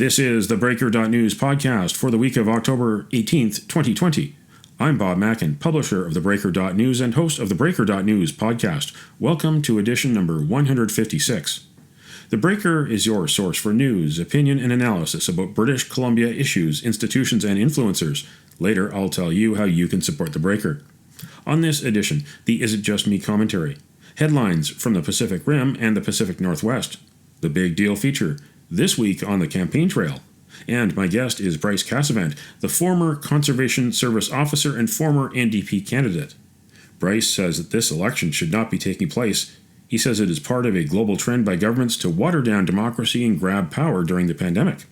This is the theBreaker.news podcast for the week of October 18th, 2020. I'm Bob Mackin, publisher of theBreaker.news and host of the theBreaker.news podcast. Welcome to edition number 156. The Breaker is your source for news, opinion, and analysis about British Columbia issues, institutions, and influencers. Later, I'll tell you how you can support the Breaker. On this edition, the Is It Just Me commentary, headlines from the Pacific Rim and the Pacific Northwest, the Big Deal feature, this week on the campaign trail, and my guest is Bryce Casavant, the former Conservation Service officer and former NDP candidate. Bryce says that this election should not be taking place. He says it is part of a global trend by governments to water down democracy and grab power during the pandemic.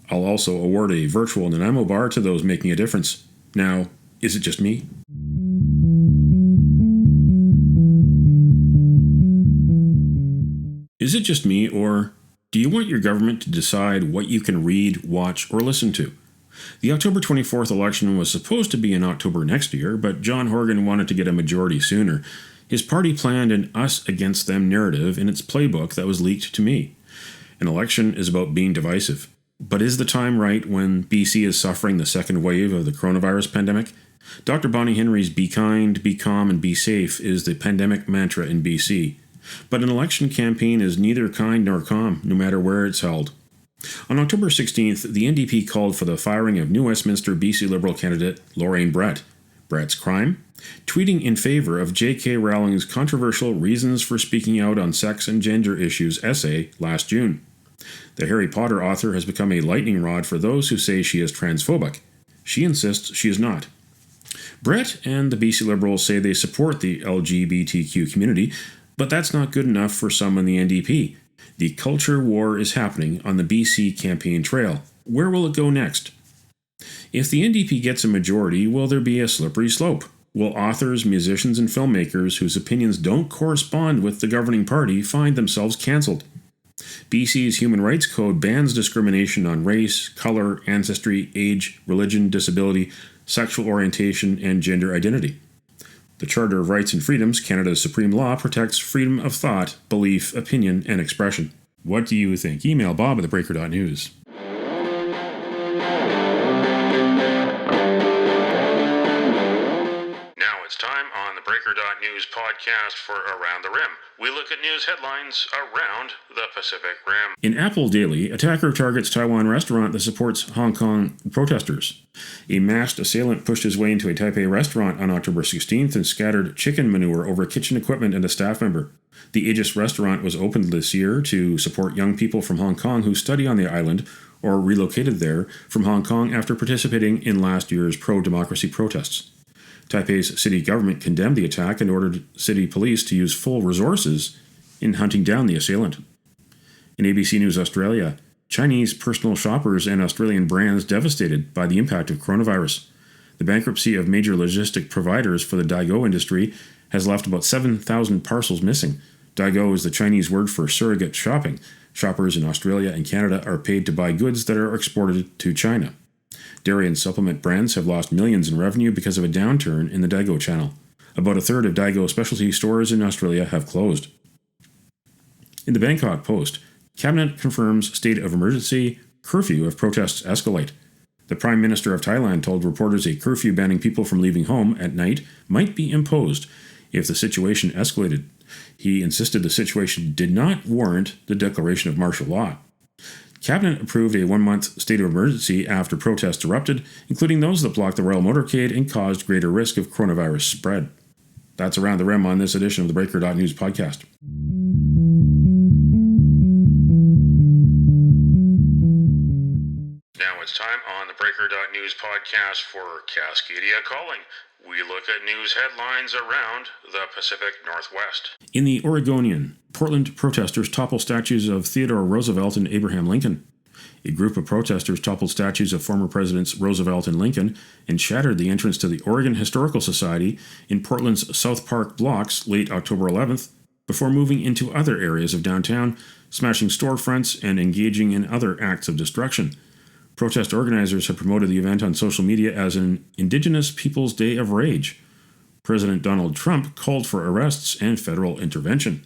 I'll also award a virtual Nanaimo bar to those making a difference. Now, is it just me? Is it just me, or do you want your government to decide what you can read, watch, or listen to? The October 24th election was supposed to be in October next year, but John Horgan wanted to get a majority sooner. His party planned an us against them narrative in its playbook that was leaked to me. An election is about being divisive. But is the time right when BC is suffering the second wave of the coronavirus pandemic? Dr. Bonnie Henry's "Be kind, be calm, and be safe" is the pandemic mantra in BC. But an election campaign is neither kind nor calm, no matter where it's held. On October 16th, the NDP called for the firing of New Westminster BC Liberal candidate Lorraine Brett. Brett's crime? Tweeting in favor of J.K. Rowling's controversial Reasons for Speaking Out on Sex and Gender Issues essay last June. The Harry Potter author has become a lightning rod for those who say she is transphobic. She insists she is not. Brett and the BC Liberals say they support the LGBTQ community, but that's not good enough for some in the NDP. The culture war is happening on the BC campaign trail. Where will it go next? If the NDP gets a majority, will there be a slippery slope? Will authors, musicians, and filmmakers whose opinions don't correspond with the governing party find themselves cancelled? BC's Human Rights Code bans discrimination on race, color, ancestry, age, religion, disability, sexual orientation, and gender identity. The Charter of Rights and Freedoms, Canada's supreme law, protects freedom of thought, belief, opinion, and expression. What do you think? Email Bob at theBreaker.news. Now it's time on the Breaker.news podcast for Around the Rim. We look at news headlines around the Pacific Rim. In Apple Daily, attacker targets Taiwan restaurant that supports Hong Kong protesters. A masked assailant pushed his way into a Taipei restaurant on October 16th and scattered chicken manure over kitchen equipment and a staff member. The Aegis restaurant was opened this year to support young people from Hong Kong who study on the island or relocated there from Hong Kong after participating in last year's pro-democracy protests. Taipei's city government condemned the attack and ordered city police to use full resources in hunting down the assailant. In ABC News Australia, Chinese personal shoppers and Australian brands devastated by the impact of coronavirus. The bankruptcy of major logistic providers for the Daigou industry has left about 7,000 parcels missing. Daigou is the Chinese word for surrogate shopping. Shoppers in Australia and Canada are paid to buy goods that are exported to China. Dairy and supplement brands have lost millions in revenue because of a downturn in the Daigou channel. About a third of Daigou specialty stores in Australia have closed. In the Bangkok Post, Cabinet confirms state of emergency, curfew if protests escalate. The Prime Minister of Thailand told reporters a curfew banning people from leaving home at night might be imposed if the situation escalated. He insisted the situation did not warrant the declaration of martial law. Cabinet approved a 1-month state of emergency after protests erupted, including those that blocked the Royal Motorcade and caused greater risk of coronavirus spread. That's Around the Rim on this edition of the Breaker.news podcast. Now it's time on the Breaker.news podcast for Cascadia Calling. We look at news headlines around the Pacific Northwest. In the Oregonian, Portland protesters topple statues of Theodore Roosevelt and Abraham Lincoln. A group of protesters toppled statues of former Presidents Roosevelt and Lincoln and shattered the entrance to the Oregon Historical Society in Portland's South Park blocks late October 11th, before moving into other areas of downtown, smashing storefronts and engaging in other acts of destruction. Protest organizers have promoted the event on social media as an Indigenous Peoples' Day of Rage. President Donald Trump called for arrests and federal intervention.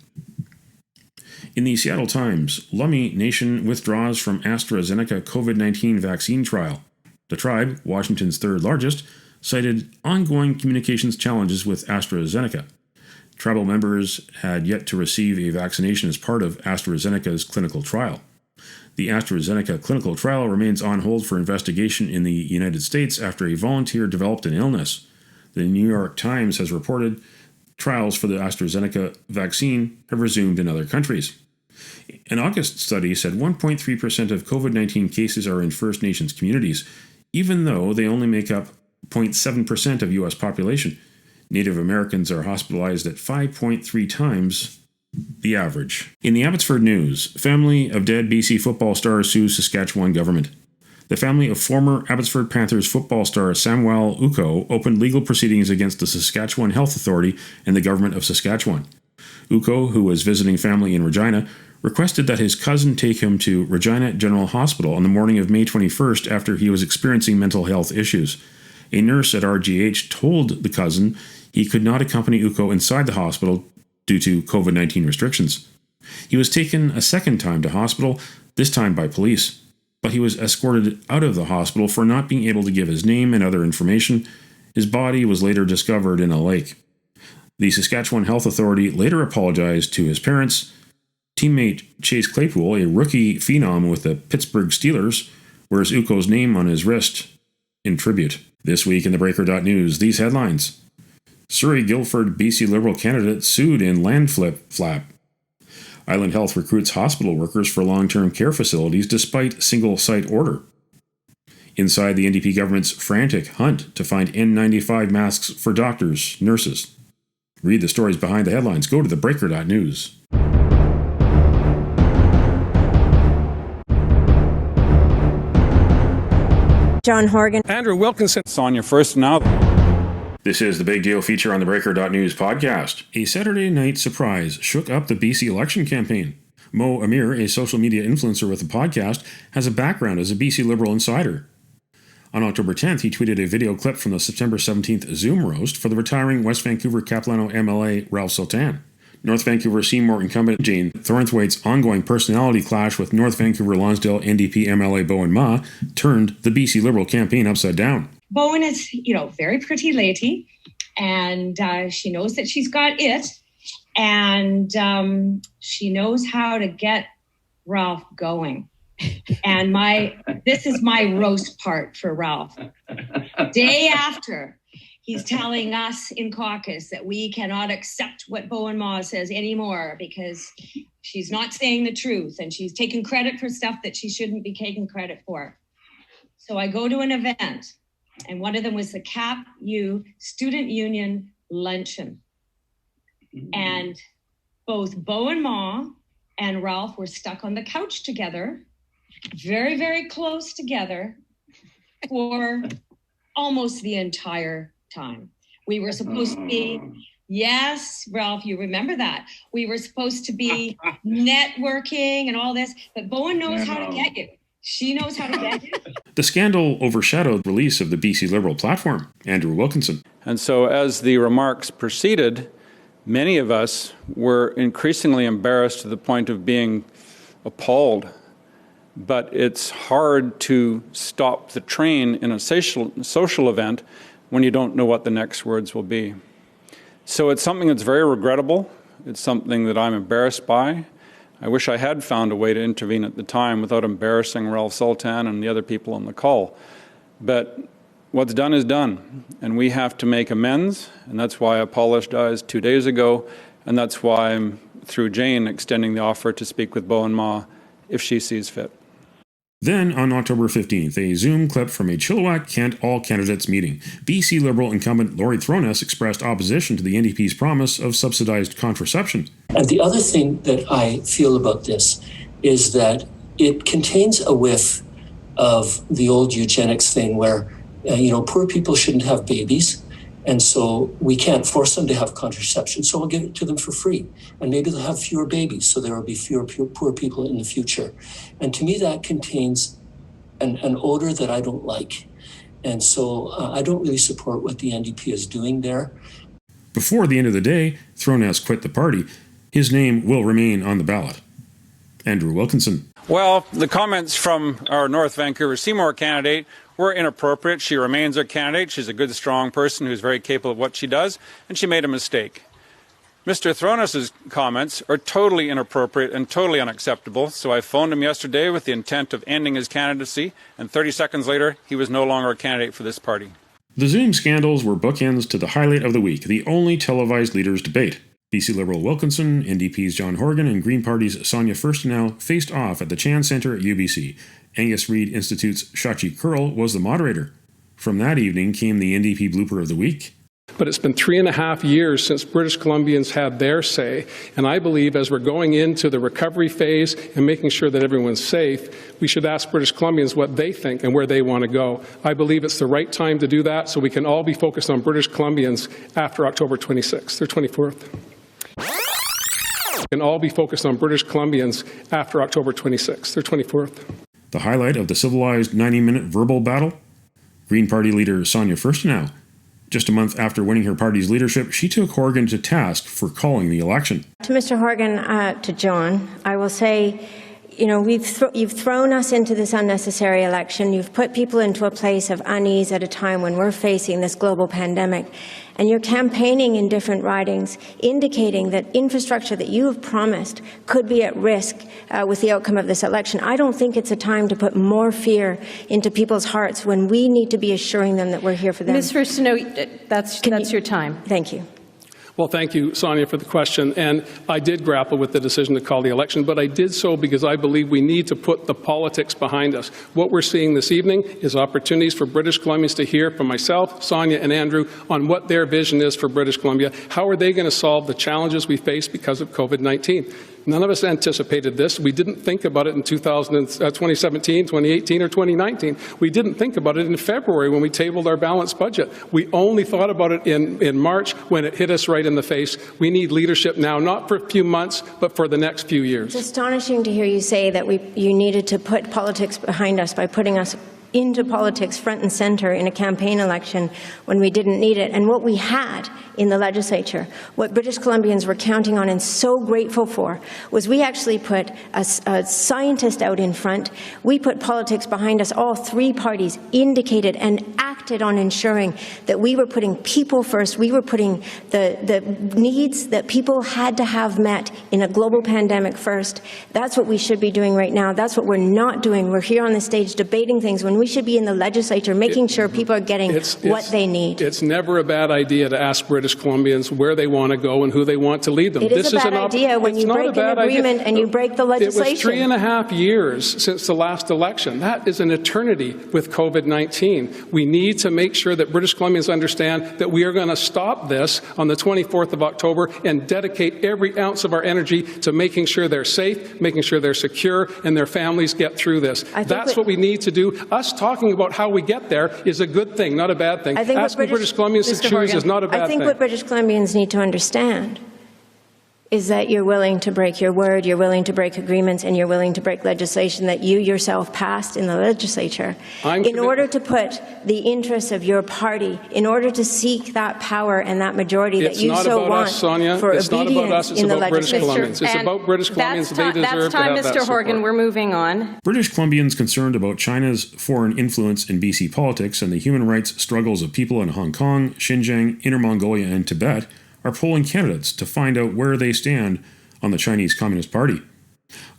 In the Seattle Times, Lummi Nation withdraws from AstraZeneca COVID-19 vaccine trial. The tribe, Washington's third largest, cited ongoing communications challenges with AstraZeneca. Tribal members had yet to receive a vaccination as part of AstraZeneca's clinical trial. The AstraZeneca clinical trial remains on hold for investigation in the United States after a volunteer developed an illness. The New York Times has reported trials for the AstraZeneca vaccine have resumed in other countries. An August study said 1.3% of COVID-19 cases are in First Nations communities, even though they only make up 0.7% of U.S. population. Native Americans are hospitalized at 5.3 times the average. In the Abbotsford News, family of dead BC football star sues Saskatchewan government. The family of former Abbotsford Panthers football star Samuel Uko opened legal proceedings against the Saskatchewan Health Authority and the government of Saskatchewan. Uko, who was visiting family in Regina, requested that his cousin take him to Regina General Hospital on the morning of May 21st after he was experiencing mental health issues. A nurse at RGH told the cousin he could not accompany Uko inside the hospital due to COVID-19 restrictions. He was taken a second time to hospital, this time by police, but he was escorted out of the hospital for not being able to give his name and other information. His body was later discovered in a lake. The Saskatchewan Health Authority later apologized to his parents. Teammate Chase Claypool, a rookie phenom with the Pittsburgh Steelers, wears Uko's name on his wrist in tribute. This week in theBreaker.news, these headlines. Surrey Guildford BC Liberal candidate sued in land flap. Island Health recruits hospital workers for long-term care facilities despite single-site order. Inside the NDP government's frantic hunt to find N95 masks for doctors, nurses. Read the stories behind the headlines. Go to theBreaker.news. John Horgan. Andrew Wilkinson. Sonia First now. This is the Big Deal feature on the Breaker.news podcast. A Saturday night surprise shook up the BC election campaign. Mo Amir, a social media influencer with a podcast, has a background as a BC Liberal insider. On October 10th, he tweeted a video clip from the September 17th Zoom roast for the retiring West Vancouver Capilano MLA Ralph Sultan. North Vancouver Seymour incumbent Jane Thornthwaite's ongoing personality clash with North Vancouver Lonsdale NDP MLA Bowen Ma turned the BC Liberal campaign upside down. Bowen is, very pretty lady, and she knows that she's got it, and she knows how to get Ralph going. And this is my roast part for Ralph. Day after, he's telling us in caucus that we cannot accept what Bowen Ma says anymore because she's not saying the truth and she's taking credit for stuff that she shouldn't be taking credit for. So I go to an event, and one of them was the CAP-U Student Union Luncheon. And both Bowen Ma and Ralph were stuck on the couch together, very, very close together for almost the entire time. We were supposed to be, yes, Ralph, you remember that. We were supposed to be networking and all this, but Bowen knows how to get you. She knows how to get you. The scandal overshadowed the release of the BC Liberal platform. Andrew Wilkinson. And so as the remarks proceeded, many of us were increasingly embarrassed to the point of being appalled. But it's hard to stop the train in a social event when you don't know what the next words will be. So it's something that's very regrettable. It's something that I'm embarrassed by. I wish I had found a way to intervene at the time without embarrassing Ralph Sultan and the other people on the call. But what's done is done, and we have to make amends, and that's why I apologized 2 days ago, and that's why I'm, through Jane, extending the offer to speak with Bowen Ma if she sees fit. Then, on October 15th, a Zoom clip from a Chilliwack Kent all-candidates meeting. BC Liberal incumbent Laurie Throness expressed opposition to the NDP's promise of subsidized contraception. And the other thing that I feel about this is that it contains a whiff of the old eugenics thing where, poor people shouldn't have babies. And so we can't force them to have contraception, so we'll give it to them for free. And maybe they'll have fewer babies, so there will be fewer poor people in the future. And to me, that contains an odor that I don't like. And so I don't really support what the NDP is doing there. Before the end of the day, Throness quit the party. His name will remain on the ballot. Andrew Wilkinson. Well, the comments from our North Vancouver Seymour candidate were inappropriate. She remains our candidate. She's a good, strong person who's very capable of what she does, and she made a mistake. Mr. Thronis's comments are totally inappropriate and totally unacceptable, so I phoned him yesterday with the intent of ending his candidacy, and 30 seconds later, he was no longer a candidate for this party. The Zoom scandals were bookends to the highlight of the week, the only televised leaders' debate. BC Liberal Wilkinson, NDP's John Horgan, and Green Party's Sonia Furstenau faced off at the Chan Centre at UBC. Angus Reid Institute's Shachi Kurl was the moderator. From that evening came the NDP blooper of the week. But it's been 3.5 years since British Columbians had their say, and I believe as we're going into the recovery phase and making sure that everyone's safe, we should ask British Columbians what they think and where they want to go. I believe it's the right time to do that so we can all be focused on British Columbians after October 26th or 24th. We can all be focused on British Columbians after October 26th or 24th. The highlight of the civilized 90-minute verbal battle? Green Party leader Sonia Furstenau. Just a month after winning her party's leadership, she took Horgan to task for calling the election. To Mr. Horgan, to John, I will say, you know, you've thrown us into this unnecessary election. You've put people into a place of unease at a time when we're facing this global pandemic. And you're campaigning in different ridings, indicating that infrastructure that you have promised could be at risk with the outcome of this election. I don't think it's a time to put more fear into people's hearts when we need to be assuring them that we're here for them. Ms. Furstenau, that's your time. Thank you. Well, thank you, Sonia, for the question. And I did grapple with the decision to call the election, but I did so because I believe we need to put the politics behind us. What we're seeing this evening is opportunities for British Columbians to hear from myself, Sonia, and Andrew on what their vision is for British Columbia. How are they going to solve the challenges we face because of COVID-19? None of us anticipated this. We didn't think about it in 2017, 2018, or 2019. We didn't think about it in February when we tabled our balanced budget. We only thought about it in March when it hit us right in the face. We need leadership now, not for a few months, but for the next few years. It's astonishing to hear you say that you needed to put politics behind us by putting us into politics front and center in a campaign election when we didn't need it. And what we had in the legislature, what British Columbians were counting on and so grateful for, was we actually put a scientist out in front. We put politics behind us. All three parties indicated and acted on ensuring that we were putting people first. We were putting the needs that people had to have met in a global pandemic first. That's what we should be doing right now. That's what we're not doing. We're here on the stage debating things when we should be in the legislature making sure people are getting what they need. It's never a bad idea to ask British Columbians where they want to go and who they want to lead them. It is a bad idea when you break an agreement and you break the legislation. It was 3.5 years since the last election. That is an eternity with COVID-19. We need to make sure that British Columbians understand that we are going to stop this on the 24th of October and dedicate every ounce of our energy to making sure they're safe, making sure they're secure, and their families get through this. That's what we need to do. Us talking about how we get there is a good thing, not a bad thing. Asking British Columbians to choose is not a bad thing. I think what British Columbians need to understand is that you're willing to break your word, you're willing to break agreements, and you're willing to break legislation that you yourself passed in the legislature in order to put the interests of your party, in order to seek that power and that majority that you so want for obedience in the legislature. It's not about us, it's about British Columbians. It's about British Columbians. They deserve to have that support. That's time, Mr. Horgan. We're moving on. British Columbians concerned about China's foreign influence in BC politics and the human rights struggles of people in Hong Kong, Xinjiang, Inner Mongolia, and Tibet are polling candidates to find out where they stand on the Chinese Communist Party.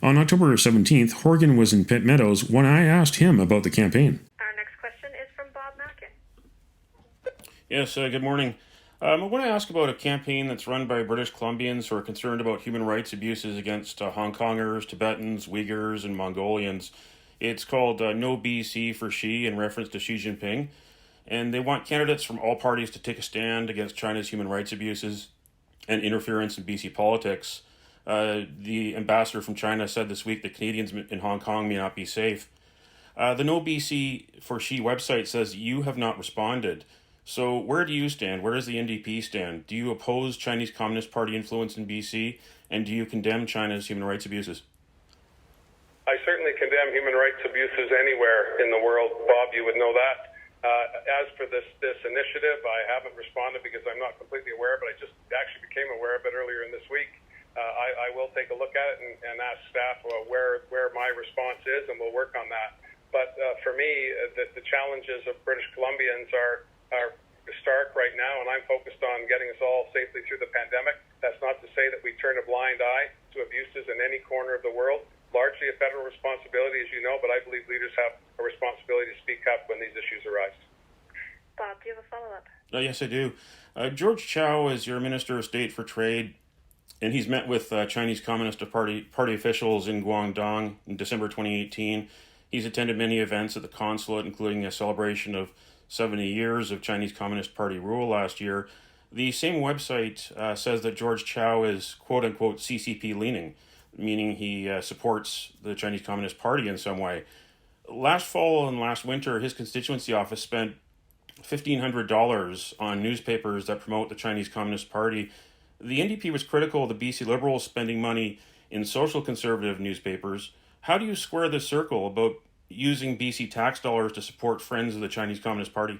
On October 17th, Horgan was in Pitt Meadows when I asked him about the campaign. Our next question is from Bob Mackin. Yes, good morning. I want to ask about a campaign that's run by British Columbians who are concerned about human rights abuses against Hong Kongers, Tibetans, Uyghurs, and Mongolians. It's called No BC for Xi in reference to Xi Jinping. And they want candidates from all parties to take a stand against China's human rights abuses and interference in BC politics. The ambassador from China said this week that Canadians in Hong Kong may not be safe. The No BC for Xi website says you have not responded. So where do you stand? Where does the NDP stand? Do you oppose Chinese Communist Party influence in BC? And do you condemn China's human rights abuses? I certainly condemn human rights abuses anywhere in the world. Bob, you would know that. As for this initiative, I haven't responded because I'm not completely aware, but I just actually became aware of it earlier in this week. I will take a look at it and ask staff where my response is, and we'll work on that. But for me, the challenges of British Columbians are stark right now, and I'm focused on getting us all safely through the pandemic. That's not to say that we turn a blind eye to abuses in any corner of the world. Largely a federal responsibility, as you know, but I believe leaders have a responsibility to speak up when these issues arise. Bob, do you have a follow-up? Yes, I do. George Chow is your Minister of State for Trade, and he's met with Chinese Communist Party officials in Guangdong in December 2018. He's attended many events at the consulate, including a celebration of 70 years of Chinese Communist Party rule last year. The same website says that George Chow is quote-unquote CCP leaning, meaning he supports the Chinese Communist Party in some way. Last fall and last winter, his constituency office spent $1,500 on newspapers that promote the Chinese Communist Party. The NDP was critical of the BC Liberals spending money in social conservative newspapers. How do you square this circle about using BC tax dollars to support friends of the Chinese Communist Party?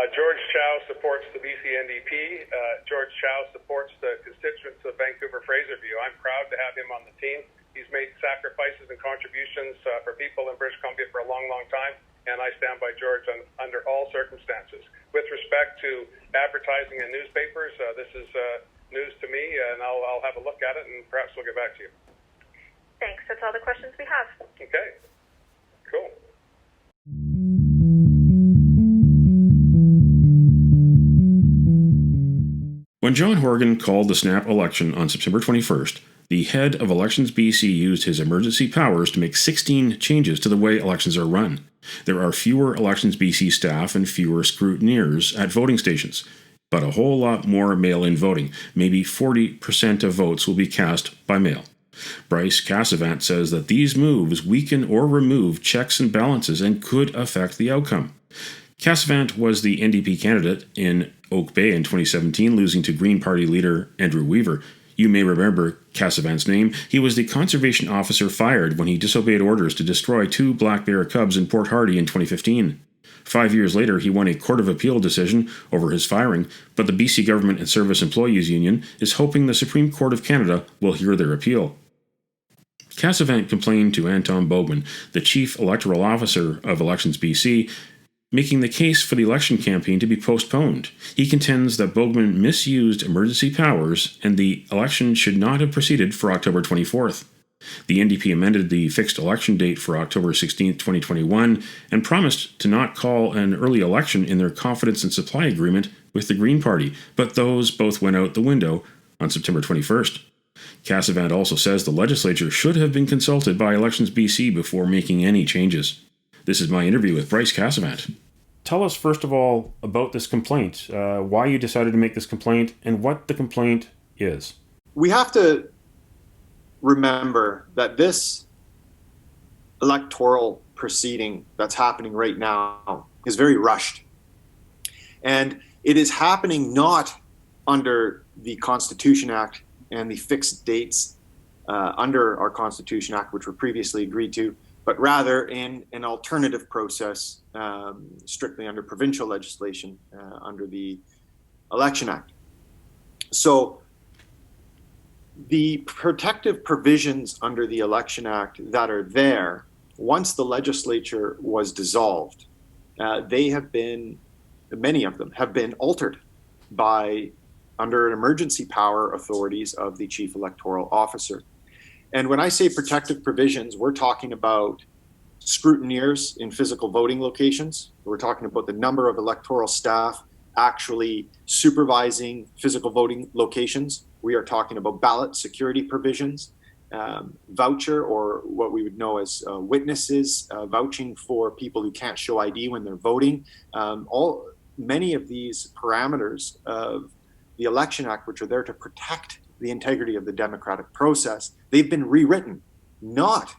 George Chow supports the BC NDP. George Chow supports the constituents of Vancouver Fraserview. I'm proud to have him on the team. He's made sacrifices and contributions for people in British Columbia for a long, long time, and I stand by George under all circumstances. With respect to advertising in newspapers, this is news to me, and I'll have a look at it, and perhaps we'll get back to you. Thanks. That's all the questions we have. Okay. Cool. When John Horgan called the snap election on September 21st, the head of Elections BC used his emergency powers to make 16 changes to the way elections are run. There are fewer Elections BC staff and fewer scrutineers at voting stations, but a whole lot more mail-in voting. Maybe 40% of votes will be cast by mail. Bryce Casavant says that these moves weaken or remove checks and balances and could affect the outcome. Casavant was the NDP candidate in Oak Bay in 2017, losing to Green Party leader Andrew Weaver. You may remember Casavant's name. He was the conservation officer fired when he disobeyed orders to destroy 2 black bear cubs in Port Hardy in 2015. 5 years later, he won a Court of Appeal decision over his firing, but the BC Government and Service Employees Union is hoping the Supreme Court of Canada will hear their appeal. Casavant complained to Anton Bogman, the Chief Electoral Officer of Elections BC, making the case for the election campaign to be postponed. He contends that Bogman misused emergency powers and the election should not have proceeded for October 24th. The NDP amended the fixed election date for October 16, 2021, and promised to not call an early election in their confidence and supply agreement with the Green Party, but those both went out the window on September 21st. Casavant also says the legislature should have been consulted by Elections BC before making any changes. This is my interview with Bryce Casavant. Tell us, first of all, about this complaint, why you decided to make this complaint, and what the complaint is. We have to remember that this electoral proceeding that's happening right now is very rushed. And it is happening not under the Constitution Act and the fixed dates under our Constitution Act, which were previously agreed to, but rather in an alternative process, strictly under provincial legislation, under the Election Act. So the protective provisions under the Election Act that are there, once the legislature was dissolved, many of them have been altered by under an emergency power authorities of the Chief Electoral Officer. And when I say protective provisions, we're talking about scrutineers in physical voting locations. We're talking about the number of electoral staff actually supervising physical voting locations. We are talking about ballot security provisions, voucher, or what we would know as witnesses, vouching for people who can't show ID when they're voting. Many of these parameters of the Election Act, which are there to protect the integrity of the democratic process, they've been rewritten, not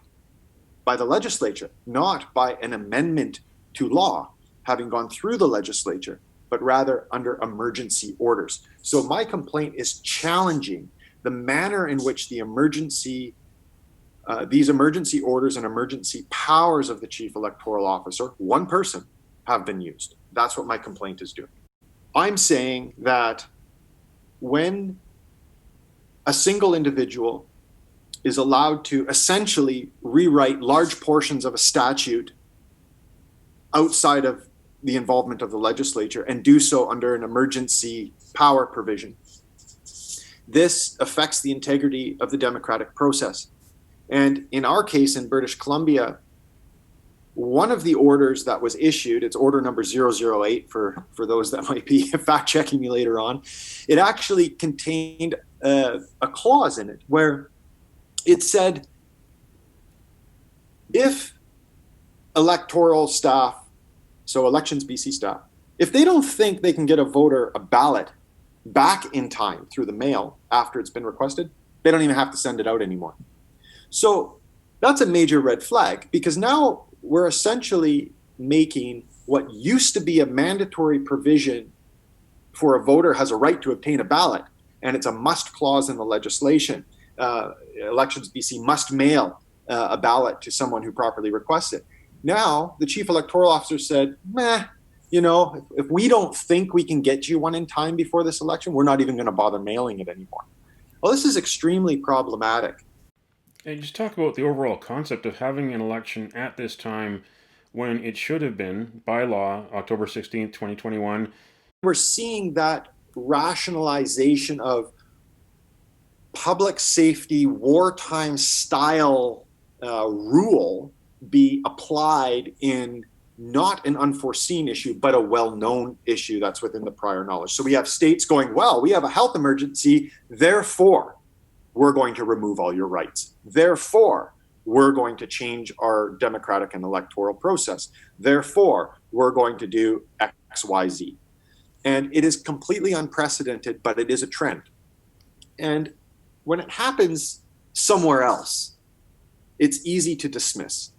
by the legislature, not by an amendment to law having gone through the legislature, but rather under emergency orders. So my complaint is challenging the manner in which the these emergency orders and emergency powers of the Chief Electoral Officer, one person, have been used. That's what my complaint is doing. I'm saying that when a single individual is allowed to essentially rewrite large portions of a statute outside of the involvement of the legislature and do so under an emergency power provision. This affects the integrity of the democratic process. And in our case in British Columbia, one of the orders that was issued, it's order number 008 for those that might be fact checking me later on, it actually contained a clause in it where it said if electoral staff, so Elections BC staff, if they don't think they can get a ballot back in time through the mail after it's been requested, they don't even have to send it out anymore. So that's a major red flag, because now we're essentially making what used to be a mandatory provision for a voter has a right to obtain a ballot, and it's a must clause in the legislation. Elections BC must mail a ballot to someone who properly requests it. Now, the chief electoral officer said, if we don't think we can get you one in time before this election, we're not even going to bother mailing it anymore. Well, this is extremely problematic. And just talk about the overall concept of having an election at this time when it should have been, by law, October 16th, 2021. We're seeing that rationalization of public safety, wartime style rule be applied in not an unforeseen issue, but a well-known issue that's within the prior knowledge. So we have states going, well, we have a health emergency, therefore, we're going to remove all your rights. Therefore, we're going to change our democratic and electoral process. Therefore, we're going to do X, Y, Z. And it is completely unprecedented, but it is a trend. And when it happens somewhere else, it's easy to dismiss.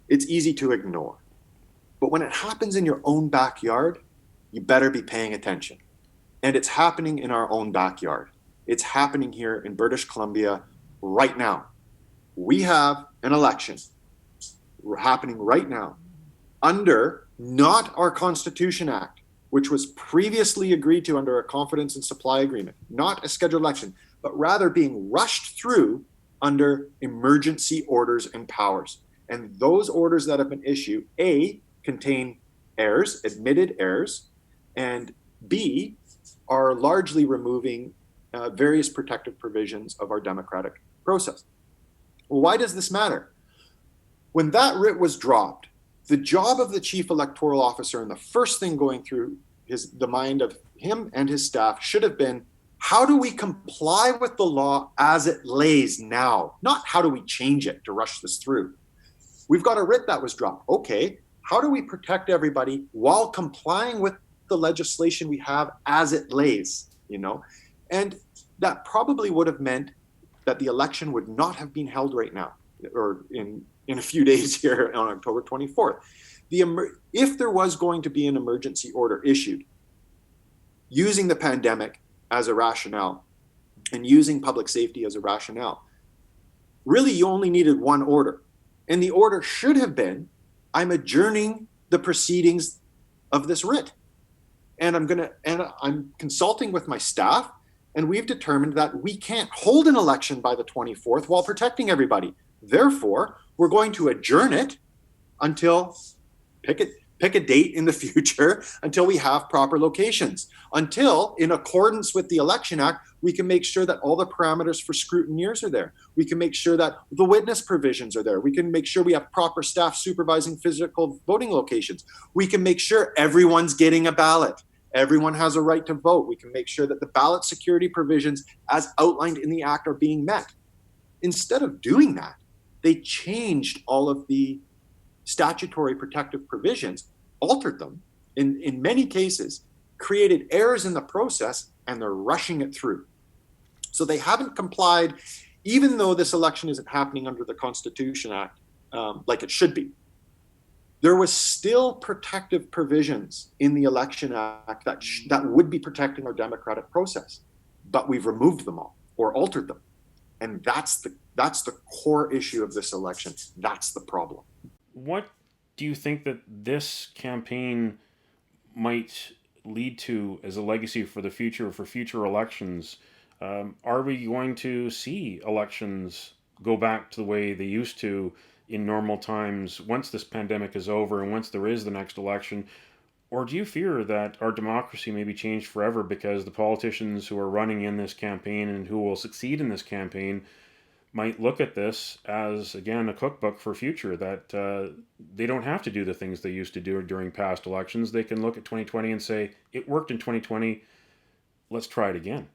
It's easy to ignore. But when it happens in your own backyard, you better be paying attention. And it's happening in our own backyard. It's happening here in British Columbia right now. We have an election happening right now under not our Constitution Act, which was previously agreed to under a confidence and supply agreement, not a scheduled election, but rather being rushed through under emergency orders and powers. And those orders that have been issued, A, contain errors, admitted errors, and B, are largely removing various protective provisions of our democratic process. Well, why does this matter? When that writ was dropped, the job of the chief electoral officer and the first thing going through the mind of him and his staff should have been, how do we comply with the law as it lays now? Not how do we change it to rush this through. We've got a writ that was dropped. Okay, how do we protect everybody while complying with the legislation we have as it lays, And that probably would have meant that the election would not have been held right now, or in a few days here on October 24th. If there was going to be an emergency order issued using the pandemic as a rationale and using public safety as a rationale, really you only needed one order. And the order should have been, I'm adjourning the proceedings of this writ. And I'm consulting with my staff, and we've determined that we can't hold an election by the 24th while protecting everybody. Therefore, we're going to adjourn it until, pick a date in the future, until we have proper locations. Until, in accordance with the Election Act, we can make sure that all the parameters for scrutineers are there. We can make sure that the witness provisions are there. We can make sure we have proper staff supervising physical voting locations. We can make sure everyone's getting a ballot. Everyone has a right to vote. We can make sure that the ballot security provisions as outlined in the Act are being met. Instead of doing that, they changed all of the statutory protective provisions, altered them, in many cases, created errors in the process, and they're rushing it through. So they haven't complied, even though this election isn't happening under the Constitution Act like it should be. There was still protective provisions in the Election Act that would be protecting our democratic process, but we've removed them all or altered them. And that's the core issue of this election. That's the problem. What do you think that this campaign might lead to as a legacy for the future, for future elections? Are we going to see elections go back to the way they used to in normal times once this pandemic is over and once there is the next election? Or do you fear that our democracy may be changed forever because the politicians who are running in this campaign and who will succeed in this campaign might look at this as, again, a cookbook for future, that they don't have to do the things they used to do during past elections. They can look at 2020 and say, it worked in 2020, let's try it again.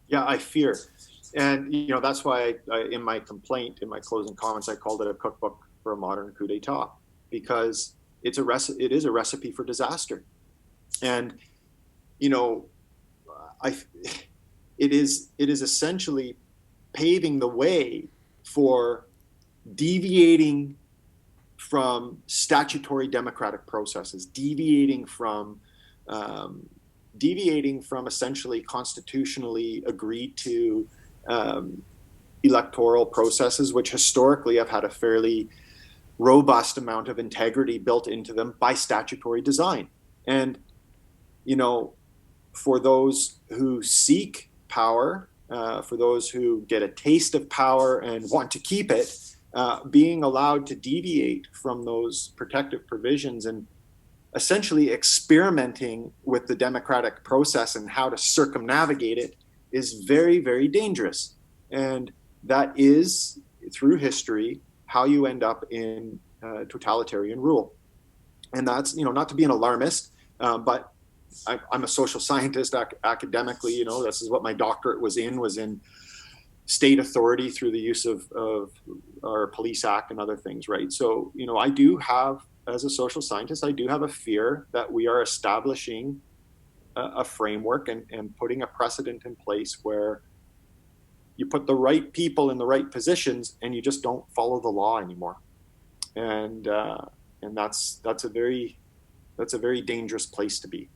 Yeah, I fear. And, that's why in my complaint, in my closing comments, I called it a cookbook for a modern coup d'etat, because it is a recipe for disaster. And, it is essentially paving the way for deviating from statutory democratic processes, deviating from essentially constitutionally agreed to electoral processes, which historically have had a fairly robust amount of integrity built into them by statutory design. And, for those who seek power, for those who get a taste of power and want to keep it, being allowed to deviate from those protective provisions and essentially experimenting with the democratic process and how to circumnavigate it is very, very dangerous. And that is, through history, how you end up in totalitarian rule. And that's, not to be an alarmist, but I'm a social scientist academically, this is what my doctorate was in state authority through the use of our Police Act and other things, right? So, I do have, as a social scientist, I do have a fear that we are establishing a framework and putting a precedent in place where you put the right people in the right positions and you just don't follow the law anymore. And that's a very dangerous place to be.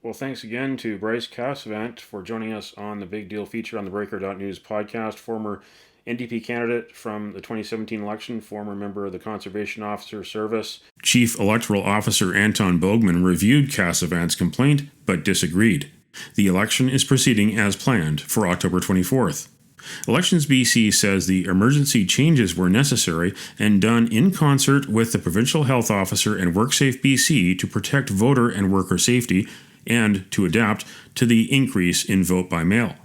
Well, thanks again to Bryce Casavant for joining us on the Big Deal feature on the Breaker.news podcast. Former NDP candidate from the 2017 election, former member of the Conservation Officer Service. Chief Electoral Officer Anton Bogman reviewed Casavant's complaint, but disagreed. The election is proceeding as planned for October 24th. Elections BC says the emergency changes were necessary and done in concert with the Provincial Health Officer and WorkSafe BC to protect voter and worker safety and to adapt to the increase in vote by mail.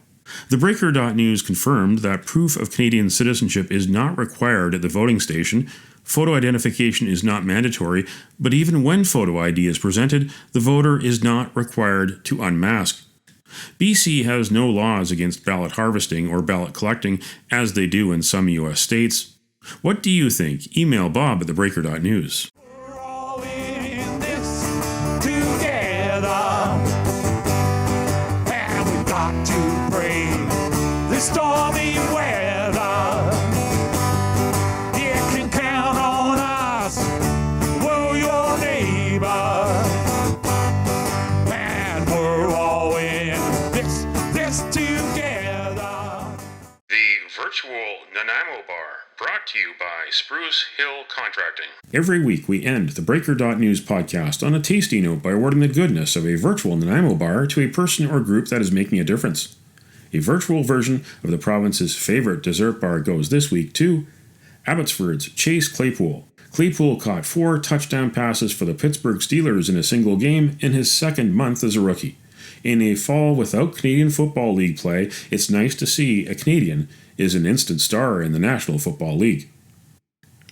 TheBreaker.news confirmed that proof of Canadian citizenship is not required at the voting station. Photo identification is not mandatory, but even when photo ID is presented, the voter is not required to unmask. BC has no laws against ballot harvesting or ballot collecting, as they do in some U.S. states. What do you think? Email Bob at theBreaker.news. We're all in this together, and we've got to brave the stormy weather. You can count on us, we're your neighbor, and we're all in this together. The virtual Nanaimo Bar, brought to you by Spruce Hill Contracting. Every week we end the Breaker.news podcast on a tasty note by awarding the goodness of a virtual Nanaimo bar to a person or group that is making a difference. A virtual version of the province's favorite dessert bar goes this week to Abbotsford's Chase Claypool. Claypool caught 4 touchdown passes for the Pittsburgh Steelers in a single game in his second month as a rookie. In a fall without Canadian Football League play, it's nice to see a Canadian is an instant star in the National Football League.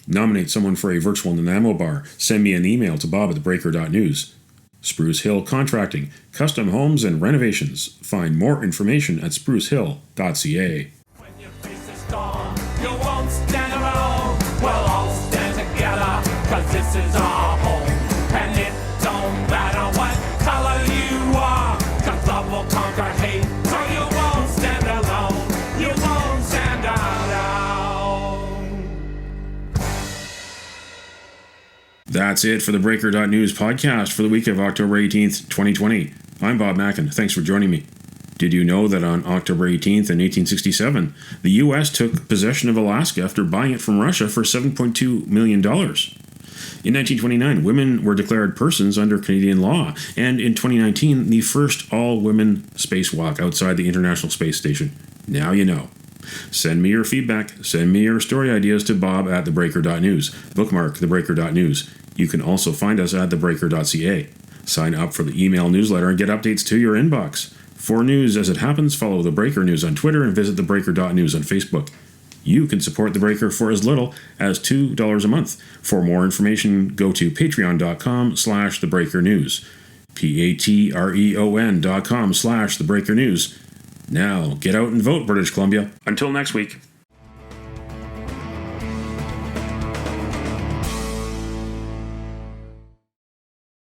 Nominate someone for a virtual Nanaimo bar. Send me an email to bob@theBreaker.news. Spruce Hill Contracting, custom homes and renovations. Find more information at sprucehill.ca. When your face is gone, you won't stand alone. We'll all stand together, 'cause this is our home. And it don't matter what color you are, 'cause love will conquer hate. So you won't stand alone. You won't stand alone. That's it for the Breaker.news podcast for the week of October 18th, 2020. I'm Bob Mackin. Thanks for joining me. Did you know that on October 18th in 1867, the U.S. took possession of Alaska after buying it from Russia for $7.2 million? In 1929, women were declared persons under Canadian law, and in 2019, the first all-women spacewalk outside the International Space Station. Now you know. Send me your feedback. Send me your story ideas to bob@theBreaker.news. Bookmark theBreaker.news. You can also find us at theBreaker.ca. Sign up for the email newsletter and get updates to your inbox. For news as it happens, follow The Breaker News on Twitter and visit theBreaker.news on Facebook. You can support The Breaker for as little as $2 a month. For more information, go to patreon.com/thebreakernews. patreon.com/thebreakernews. Now, get out and vote, British Columbia. Until next week.